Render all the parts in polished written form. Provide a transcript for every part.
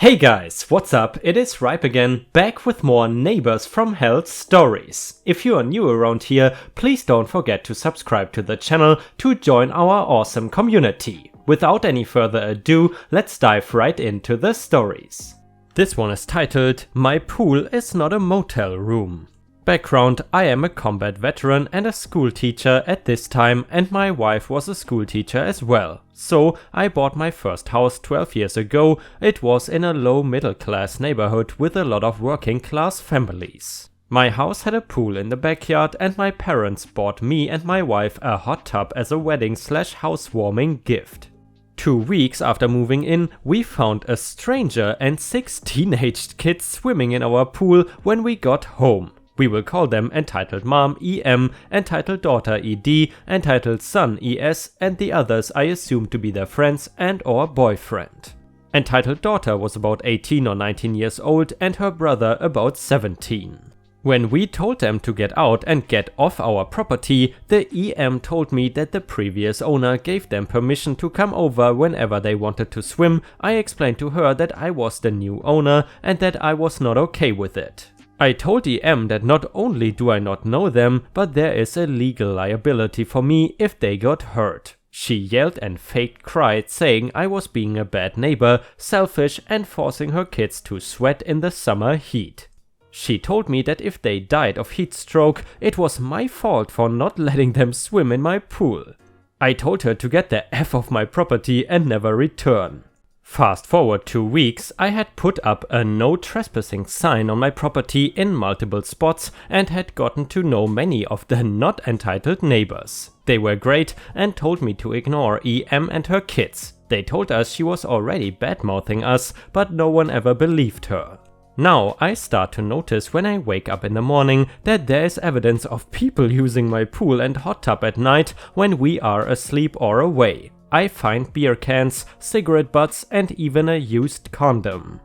Hey guys, what's up? It is Ripe again, back with more Neighbors from Hell's stories. If you are new around here, please don't forget to subscribe to the channel to join our awesome community. Without any further ado, let's dive right into the stories. This one is titled, My Pool is Not a Motel Room. Background: I am a combat veteran and a school teacher at this time, and my wife was a school teacher as well. So I bought my first house 12 years ago. It was in a low middle class neighborhood with a lot of working class families. My house had a pool in the backyard, and my parents bought me and my wife a hot tub as a wedding/housewarming gift. 2 weeks after moving in, we found a stranger and 6 teenaged kids swimming in our pool when we got home. We will call them Entitled Mom EM, Entitled Daughter ED, Entitled Son ES, and the others I assume to be their friends and or boyfriend. Entitled Daughter was about 18 or 19 years old and her brother about 17. When we told them to get out and get off our property, the EM told me that the previous owner gave them permission to come over whenever they wanted to swim. I explained to her that I was the new owner and that I was not okay with it. I told EM that not only do I not know them, but there is a legal liability for me if they got hurt. She yelled and faked cried, saying I was being a bad neighbor, selfish, and forcing her kids to sweat in the summer heat. She told me that if they died of heat stroke, it was my fault for not letting them swim in my pool. I told her to get the F off my property and never return. Fast forward 2 weeks, I had put up a no trespassing sign on my property in multiple spots and had gotten to know many of the not entitled neighbors. They were great and told me to ignore EM and her kids. They told us she was already bad-mouthing us, but no one ever believed her. Now I start to notice when I wake up in the morning that there is evidence of people using my pool and hot tub at night when we are asleep or away. I find beer cans, cigarette butts, and even a used condom.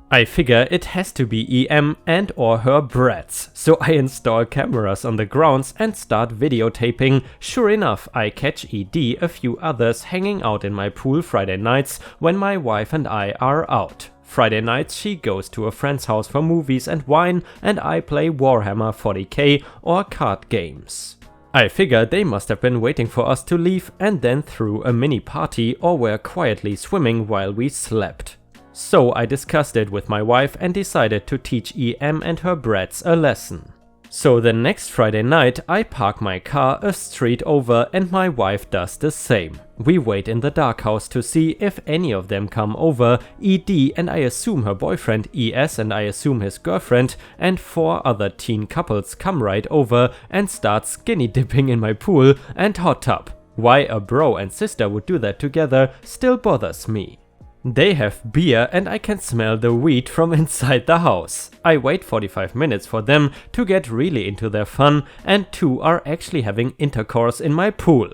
I figure it has to be EM and or her brats, so I install cameras on the grounds and start videotaping. Sure enough, I catch ED a few others hanging out in my pool Friday nights when my wife and I are out. Friday nights she goes to a friend's house for movies and wine, and I play Warhammer 40k or card games. I figure they must have been waiting for us to leave and then threw a mini party or were quietly swimming while we slept. So I discussed it with my wife and decided to teach EM and her brats a lesson. So the next Friday night I park my car a street over and my wife does the same. We wait in the dark house to see if any of them come over. ED and I assume her boyfriend, ES and I assume his girlfriend, and 4 other teen couples come right over and start skinny dipping in my pool and hot tub. Why a bro and sister would do that together still bothers me. They have beer and I can smell the weed from inside the house. I wait 45 minutes for them to get really into their fun, and 2 are actually having intercourse in my pool.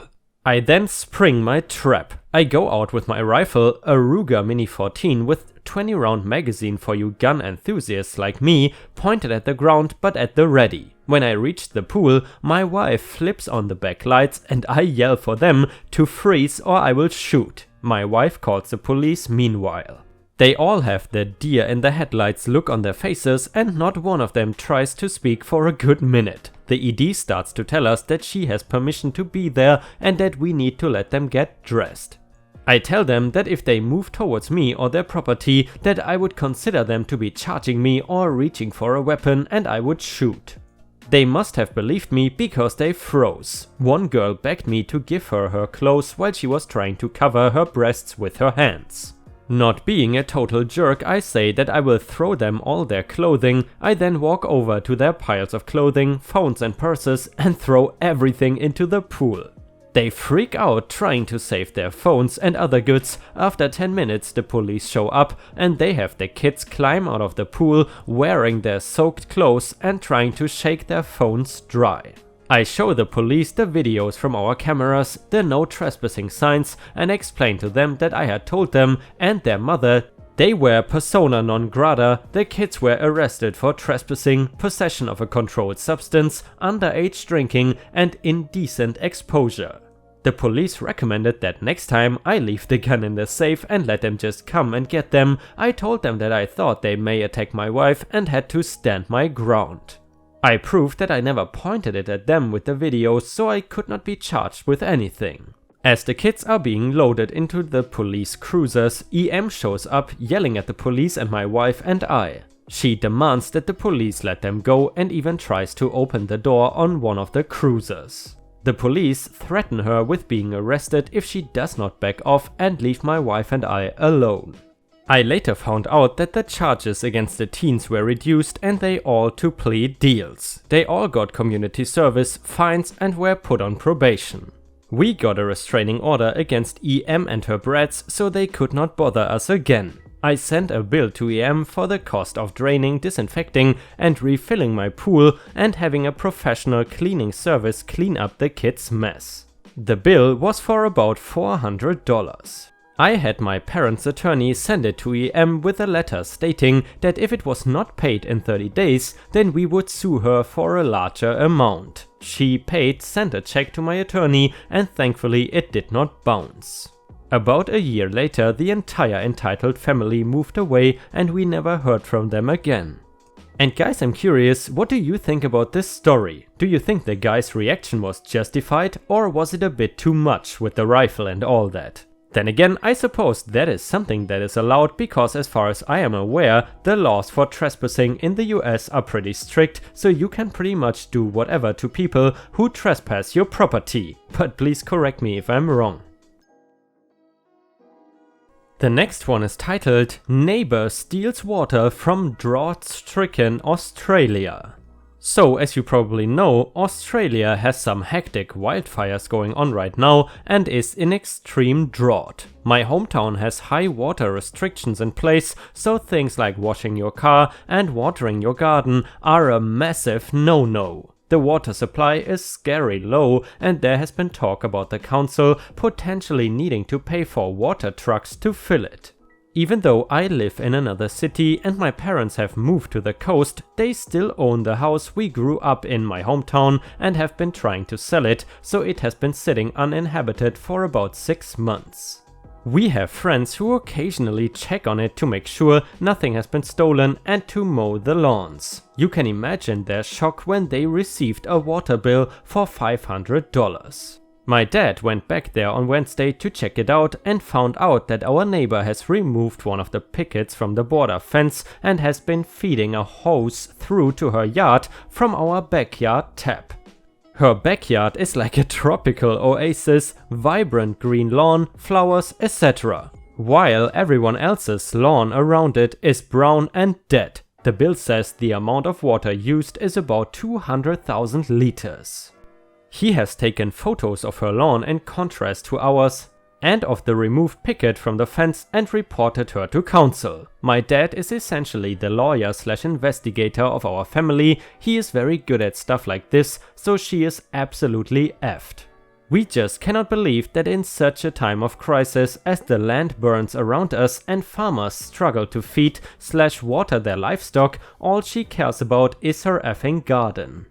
I then spring my trap. I go out with my rifle, a Ruger Mini 14 with 20 round magazine for you gun enthusiasts like me, pointed at the ground but at the ready. When I reach the pool, my wife flips on the back lights and I yell for them to freeze or I will shoot. My wife calls the police meanwhile. They all have the deer in the headlights look on their faces and not one of them tries to speak for a good minute. The ED starts to tell us that she has permission to be there and that we need to let them get dressed. I tell them that if they move towards me or their property, that I would consider them to be charging me or reaching for a weapon and I would shoot. They must have believed me because they froze. One girl begged me to give her her clothes while she was trying to cover her breasts with her hands. Not being a total jerk, I say that I will throw them all their clothing. I then walk over to their piles of clothing, phones and purses and throw everything into the pool. They freak out trying to save their phones and other goods. After 10 minutes the police show up and they have the kids climb out of the pool wearing their soaked clothes and trying to shake their phones dry. I show the police the videos from our cameras, the no trespassing signs, and explain to them that I had told them and their mother they were persona non grata. The kids were arrested for trespassing, possession of a controlled substance, underage drinking and indecent exposure. The police recommended that next time I leave the gun in the safe and let them just come and get them. I told them that I thought they may attack my wife and had to stand my ground. I proved that I never pointed it at them with the videos, so I could not be charged with anything. As the kids are being loaded into the police cruisers, EM shows up yelling at the police and my wife and I. She demands that the police let them go and even tries to open the door on one of the cruisers. The police threaten her with being arrested if she does not back off and leave my wife and I alone. I later found out that the charges against the teens were reduced and they all to plea deals. They all got community service, fines and were put on probation. We got a restraining order against EM and her brats so they could not bother us again. I sent a bill to EM for the cost of draining, disinfecting and refilling my pool and having a professional cleaning service clean up the kids' mess. The bill was for about $400. I had my parents' attorney send it to EM with a letter stating that if it was not paid in 30 days, then we would sue her for a larger amount. She paid, sent a check to my attorney, and thankfully it did not bounce. About a year later, the entire entitled family moved away and we never heard from them again. And guys, I'm curious, what do you think about this story? Do you think the guy's reaction was justified, or was it a bit too much with the rifle and all that? Then again, I suppose that is something that is allowed because as far as I am aware, the laws for trespassing in the US are pretty strict, so you can pretty much do whatever to people who trespass your property. But please correct me if I'm wrong. The next one is titled Neighbour Steals Water from Drought-Stricken Australia. So, as you probably know, Australia has some hectic wildfires going on right now and is in extreme drought. My hometown has high water restrictions in place, so things like washing your car and watering your garden are a massive no-no. The water supply is scary low and there has been talk about the council potentially needing to pay for water trucks to fill it. Even though I live in another city and my parents have moved to the coast, they still own the house we grew up in my hometown and have been trying to sell it, so it has been sitting uninhabited for about 6 months. We have friends who occasionally check on it to make sure nothing has been stolen and to mow the lawns. You can imagine their shock when they received a water bill for $500. My dad went back there on Wednesday to check it out and found out that our neighbor has removed one of the pickets from the border fence and has been feeding a hose through to her yard from our backyard tap. Her backyard is like a tropical oasis, vibrant green lawn, flowers, etc. While everyone else's lawn around it is brown and dead. The bill says the amount of water used is about 200,000 liters. He has taken photos of her lawn in contrast to ours and of the removed picket from the fence and reported her to council. My dad is essentially the lawyer/investigator of our family. He is very good at stuff like this, so she is absolutely effed. We just cannot believe that in such a time of crisis as the land burns around us and farmers struggle to feed/water their livestock, all she cares about is her effing garden.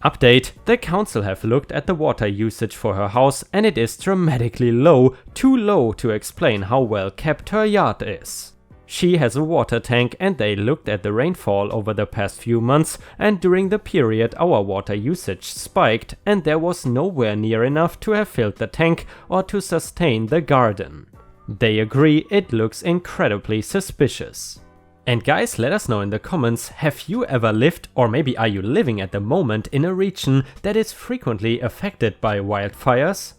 Update: the council have looked at the water usage for her house and it is dramatically low, too low to explain how well kept her yard is. She has a water tank and they looked at the rainfall over the past few months, and during the period our water usage spiked and there was nowhere near enough to have filled the tank or to sustain the garden. They agree it looks incredibly suspicious. And guys, let us know in the comments, have you ever lived, or maybe are you living at the moment, in a region that is frequently affected by wildfires?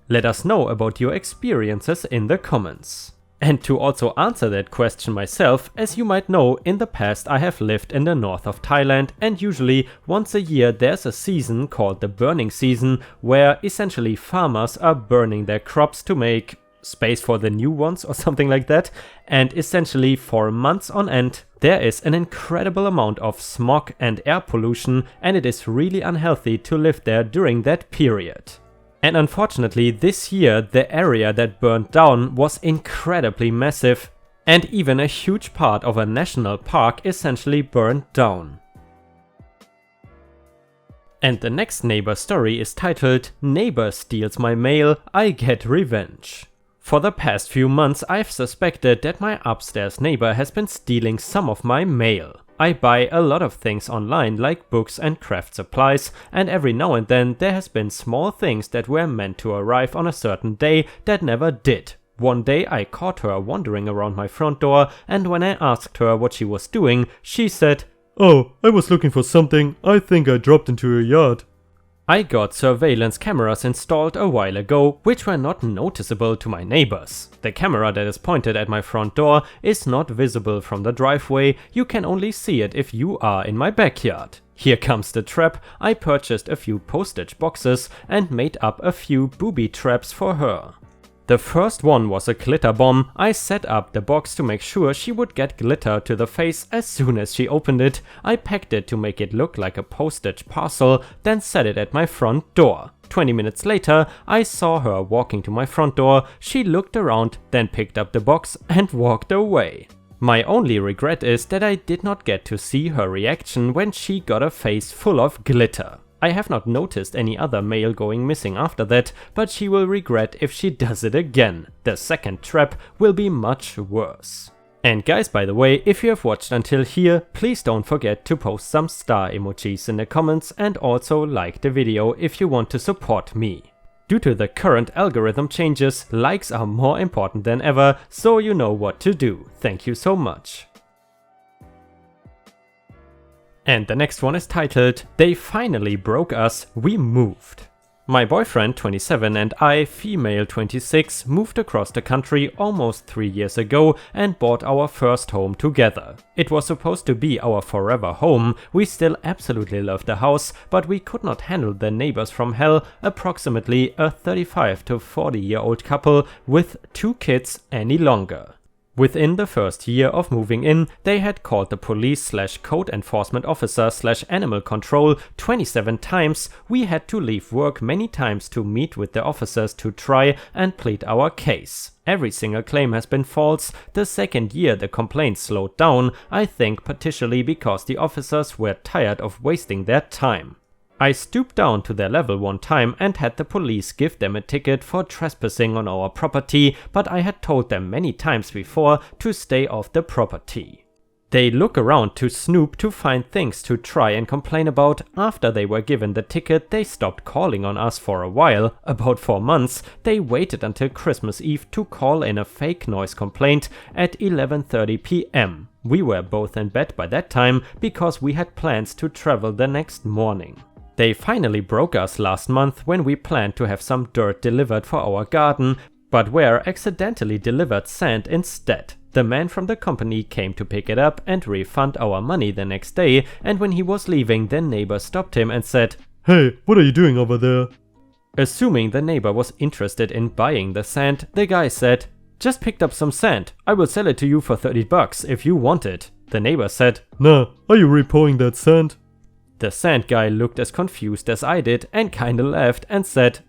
Let us know about your experiences in the comments. And to also answer that question myself, as you might know, in the past I have lived in the north of Thailand, and usually once a year there's a season called the burning season, where essentially farmers are burning their crops to make space for the new ones or something like that, and essentially for months on end there is an incredible amount of smog and air pollution, and it is really unhealthy to live there during that period. And unfortunately this year the area that burned down was incredibly massive, and even a huge part of a national park essentially burned down. And the next neighbor story is titled Neighbor Steals My Mail, I Get Revenge. For the past few months I've suspected that my upstairs neighbor has been stealing some of my mail. I buy a lot of things online like books and craft supplies, and every now and then there has been small things that were meant to arrive on a certain day that never did. One day I caught her wandering around my front door, and when I asked her what she was doing, she said, "Oh, I was looking for something. I think I dropped into your yard." I got surveillance cameras installed a while ago, which were not noticeable to my neighbors. The camera that is pointed at my front door is not visible from the driveway, you can only see it if you are in my backyard. Here comes the trap. I purchased a few postage boxes and made up a few booby traps for her. The first one was a glitter bomb. I set up the box to make sure she would get glitter to the face as soon as she opened it. I packed it to make it look like a postage parcel, then set it at my front door. 20 minutes later, I saw her walking to my front door. She looked around, then picked up the box and walked away. My only regret is that I did not get to see her reaction when she got a face full of glitter. I have not noticed any other mail going missing after that, but she will regret if she does it again. The second trap will be much worse. And guys, by the way, if you have watched until here, please don't forget to post some star emojis in the comments and also like the video if you want to support me. Due to the current algorithm changes, likes are more important than ever, so you know what to do. Thank you so much. And the next one is titled, They Finally Broke Us, We Moved. My boyfriend, 27, and I, female 26, moved across the country almost 3 years ago and bought our first home together. It was supposed to be our forever home. We still absolutely love the house, but we could not handle the neighbors from hell, approximately a 35 to 40-year-old couple with 2 kids, any longer. Within the first year of moving in, they had called the police/code enforcement officer/animal control 27 times. We had to leave work many times to meet with the officers to try and plead our case. Every single claim has been false. The second year the complaints slowed down, I think partially because the officers were tired of wasting their time. I stooped down to their level one time and had the police give them a ticket for trespassing on our property, but I had told them many times before to stay off the property. They look around to snoop to find things to try and complain about. After they were given the ticket, they stopped calling on us for a while, about 4 months. They waited until Christmas Eve to call in a fake noise complaint at 11:30 p.m. We were both in bed by that time because we had plans to travel the next morning. They finally broke us last month when we planned to have some dirt delivered for our garden, but were accidentally delivered sand instead. The man from the company came to pick it up and refund our money the next day, and when he was leaving, the neighbor stopped him and said, "Hey, what are you doing over there?" Assuming the neighbor was interested in buying the sand, the guy said, "Just picked up some sand. I will sell it to you for $30 if you want it." The neighbor said, "Nah, are you repoing that sand?" The sand guy looked as confused as I did and kinda laughed and said,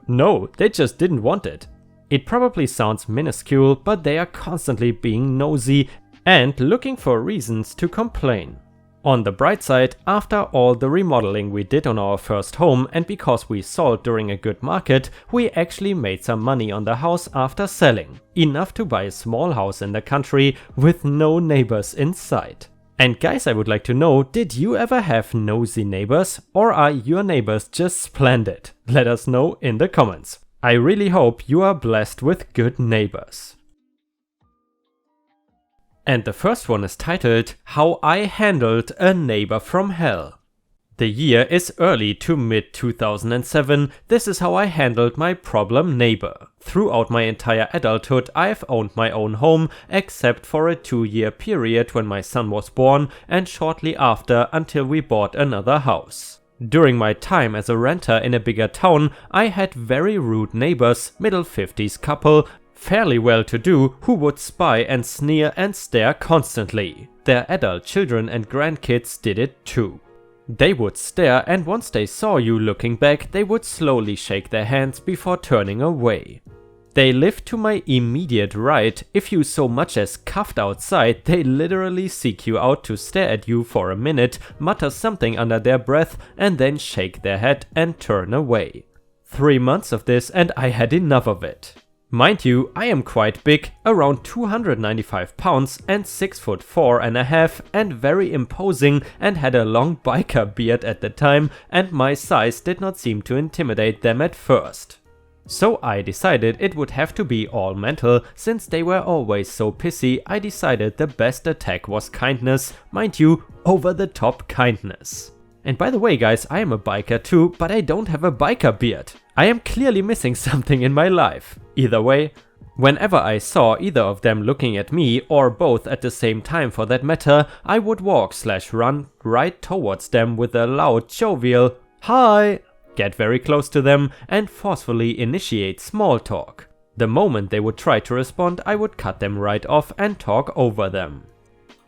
"No, they just didn't want it." It probably sounds minuscule, but they are constantly being nosy and looking for reasons to complain. On the bright side, after all the remodeling we did on our first home and because we sold during a good market, we actually made some money on the house after selling. Enough to buy a small house in the country with no neighbors in sight. And guys, I would like to know, did you ever have nosy neighbors, or are your neighbors just splendid? Let us know in the comments. I really hope you are blessed with good neighbors. And the first one is titled, How I Handled a Neighbor from Hell. The year is early to mid 2007. This is how I handled my problem neighbor. Throughout my entire adulthood, I've owned my own home, except for a 2-year period when my son was born and shortly after until we bought another house. During my time as a renter in a bigger town, I had very rude neighbors, middle 50s couple, fairly well-to-do, who would spy and sneer and stare constantly. Their adult children and grandkids did it too. They would stare, and once they saw you looking back, they would slowly shake their hands before turning away. They lived to my immediate right. If you so much as coughed outside, they literally seek you out to stare at you for a minute, mutter something under their breath, and then shake their head and turn away. 3 months of this and I had enough of it. Mind you, I am quite big, around 295 pounds and 6'4.5" and very imposing, and had a long biker beard at the time, and my size did not seem to intimidate them at first. So I decided it would have to be all mental. Since they were always so pissy, I decided the best attack was kindness, mind you, over the top kindness. And by the way guys, I am a biker too, but I don't have a biker beard. I am clearly missing something in my life. Either way, whenever I saw either of them looking at me, or both at the same time for that matter, I would walk/run right towards them with a loud jovial "Hi!" get very close to them, and forcefully initiate small talk. The moment they would try to respond, I would cut them right off and talk over them.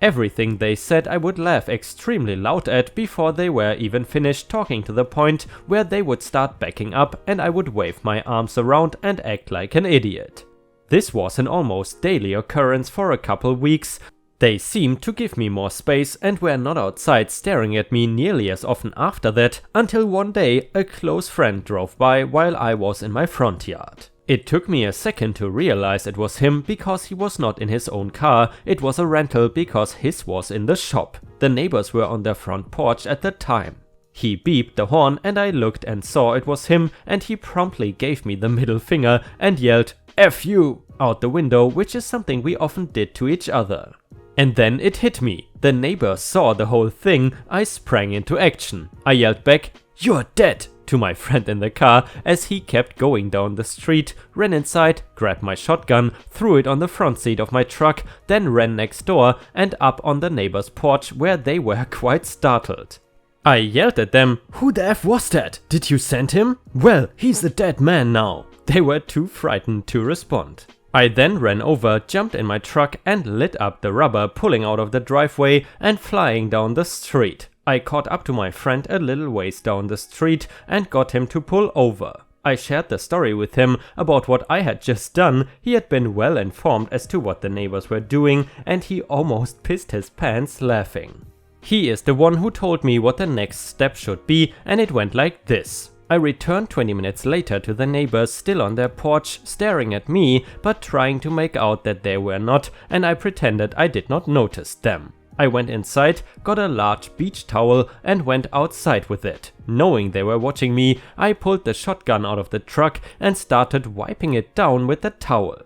Everything they said I would laugh extremely loud at before they were even finished talking, to the point where they would start backing up and I would wave my arms around and act like an idiot. This was an almost daily occurrence for a couple weeks. They seemed to give me more space and were not outside staring at me nearly as often after that, until one day a close friend drove by while I was in my front yard. It took me a second to realize it was him, because he was not in his own car, it was a rental because his was in the shop. The neighbors were on their front porch at the time. He beeped the horn and I looked and saw it was him, and he promptly gave me the middle finger and yelled "F you" out the window, which is something we often did to each other. And then it hit me. The neighbor saw the whole thing. I sprang into action. I yelled back, "You're dead!" to my friend in the car as he kept going down the street, ran inside, grabbed my shotgun, threw it on the front seat of my truck, then ran next door and up on the neighbor's porch, where they were quite startled. I yelled at them, "Who the F was that? Did you send him? Well, he's a dead man now." They were too frightened to respond. I then ran over, jumped in my truck and lit up the rubber, pulling out of the driveway and flying down the street. I caught up to my friend a little ways down the street and got him to pull over. I shared the story with him about what I had just done. He had been well informed as to what the neighbors were doing, and he almost pissed his pants laughing. He is the one who told me what the next step should be, and it went like this. I returned 20 minutes later to the neighbors, still on their porch, staring at me, but trying to make out that they were not, and I pretended I did not notice them. I went inside, got a large beach towel and went outside with it. Knowing they were watching me, I pulled the shotgun out of the truck and started wiping it down with the towel.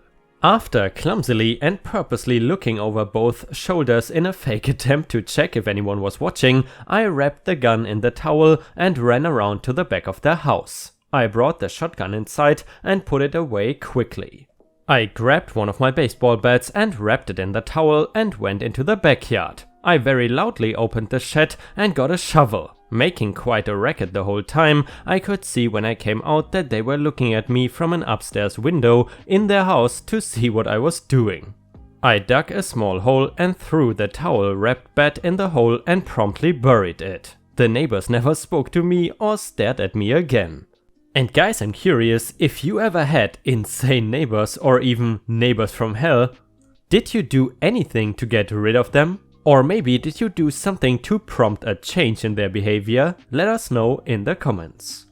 After clumsily and purposely looking over both shoulders in a fake attempt to check if anyone was watching, I wrapped the gun in the towel and ran around to the back of the house. I brought the shotgun inside and put it away quickly. I grabbed one of my baseball bats and wrapped it in the towel and went into the backyard. I very loudly opened the shed and got a shovel. Making quite a racket the whole time, I could see when I came out that they were looking at me from an upstairs window in their house to see what I was doing. I dug a small hole and threw the towel-wrapped bat in the hole and promptly buried it. The neighbors never spoke to me or stared at me again. And guys, I'm curious if you ever had insane neighbors or even neighbors from hell. Did you do anything to get rid of them? Or maybe did you do something to prompt a change in their behavior? Let us know in the comments.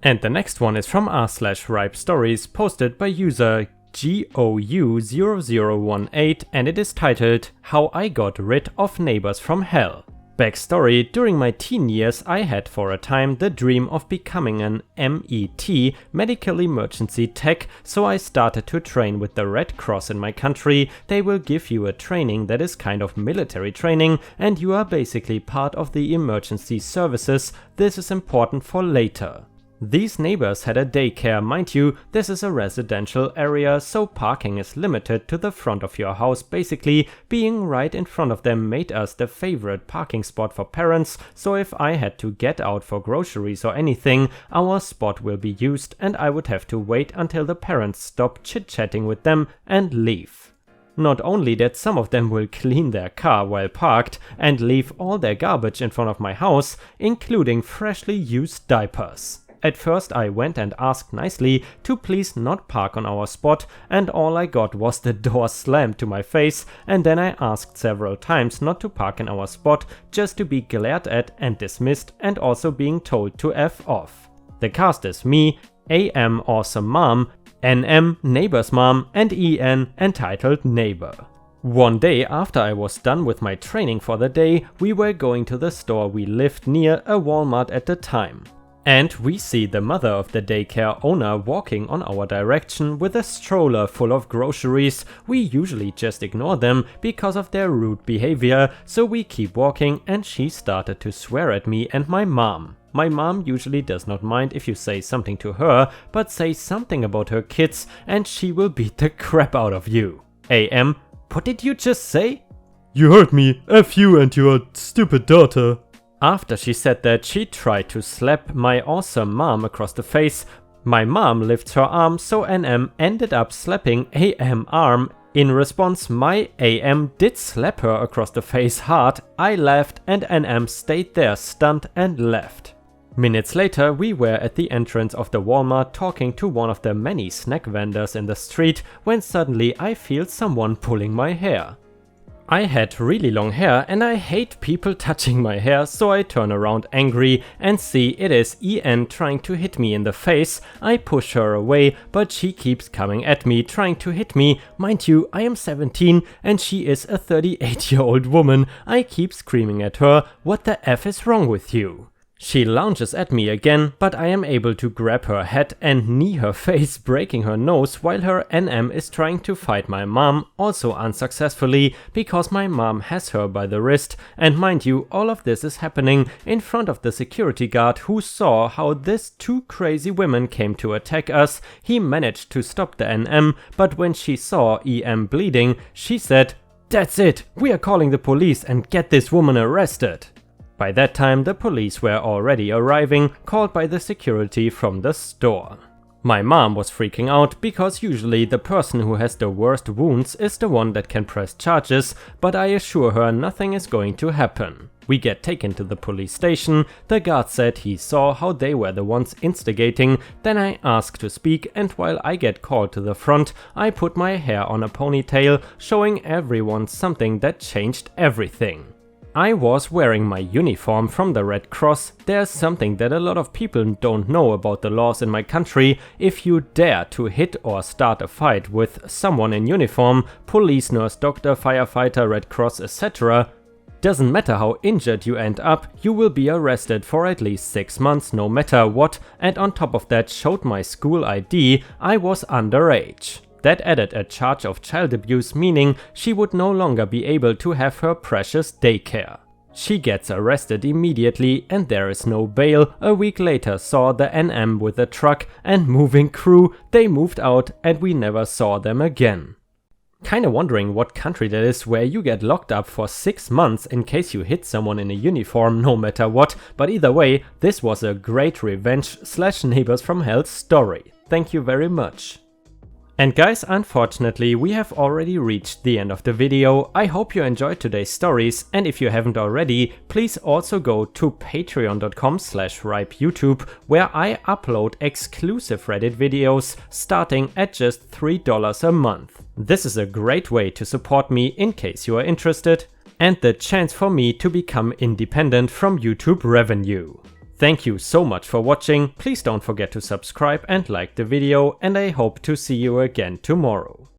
And the next one is from r/ripestories, posted by user GOU0018, and it is titled "How I Got Rid of Neighbors from Hell." Backstory: during my teen years I had for a time the dream of becoming an MET, medical emergency tech, so I started to train with the Red Cross in my country. They will give you a training that is kind of military training, and you are basically part of the emergency services. This is important for later. These neighbors had a daycare, mind you. This is a residential area, so parking is limited to the front of your house. Basically, being right in front of them made us the favorite parking spot for parents, so if I had to get out for groceries or anything, our spot will be used and I would have to wait until the parents stop chit-chatting with them and leave. Not only that, some of them will clean their car while parked and leave all their garbage in front of my house, including freshly used diapers. At first I went and asked nicely to please not park on our spot, and all I got was the door slammed to my face, and then I asked several times not to park in our spot, just to be glared at and dismissed, and also being told to F off. The cast is me, AM Awesome Mom, NM Neighbor's Mom, and EN entitled Neighbor. One day after I was done with my training for the day, we were going to the store we lived near, a Walmart at the time. And we see the mother of the daycare owner walking on our direction with a stroller full of groceries. We usually just ignore them because of their rude behavior, so we keep walking, and she started to swear at me and my mom. My mom usually does not mind if you say something to her, but say something about her kids and she will beat the crap out of you. AM, what did you just say? You heard me. F you and your stupid daughter. After she said that, she tried to slap my awesome mom across the face. My mom lifts her arm, so NM ended up slapping AM arm. In response, my AM did slap her across the face hard. I laughed and NM stayed there stunned and left. Minutes later, we were at the entrance of the Walmart talking to one of the many snack vendors in the street, when suddenly I feel someone pulling my hair. I had really long hair and I hate people touching my hair, so I turn around angry and see it is EN trying to hit me in the face. I push her away, but she keeps coming at me, trying to hit me. Mind you, I am 17 and she is a 38-year-old woman. I keep screaming at her, "What the F is wrong with you?" She lunges at me again, but I am able to grab her head and knee her face, breaking her nose, while her NM is trying to fight my mom, also unsuccessfully, because my mom has her by the wrist. And mind you, all of this is happening in front of the security guard, who saw how these two crazy women came to attack us. He managed to stop the NM, but when she saw EM bleeding, she said, "That's it, we are calling the police and get this woman arrested." By that time, the police were already arriving, called by the security from the store. My mom was freaking out because usually the person who has the worst wounds is the one that can press charges, but I assure her nothing is going to happen. We get taken to the police station. The guard said he saw how they were the ones instigating. Then I ask to speak, and while I get called to the front, I put my hair on a ponytail, showing everyone something that changed everything. I was wearing my uniform from the Red Cross. There's something that a lot of people don't know about the laws in my country. If you dare to hit or start a fight with someone in uniform, police, nurse, doctor, firefighter, Red Cross, etc., doesn't matter how injured you end up, you will be arrested for at least 6 months no matter what, and on top of that showed my school ID. I was underage. That added a charge of child abuse, meaning she would no longer be able to have her precious daycare. She gets arrested immediately and there is no bail. A week later saw the NM with a truck and moving crew. They moved out and we never saw them again. Kinda wondering what country that is where you get locked up for 6 months in case you hit someone in a uniform no matter what, but either way, this was a great revenge / Neighbors from Hell story. Thank you very much. And guys, unfortunately, we have already reached the end of the video. I hope you enjoyed today's stories, and if you haven't already, please also go to patreon.com/ripeyoutube, where I upload exclusive Reddit videos starting at just $3 a month. This is a great way to support me in case you are interested, and the chance for me to become independent from YouTube revenue. Thank you so much for watching. Please don't forget to subscribe and like the video, and I hope to see you again tomorrow.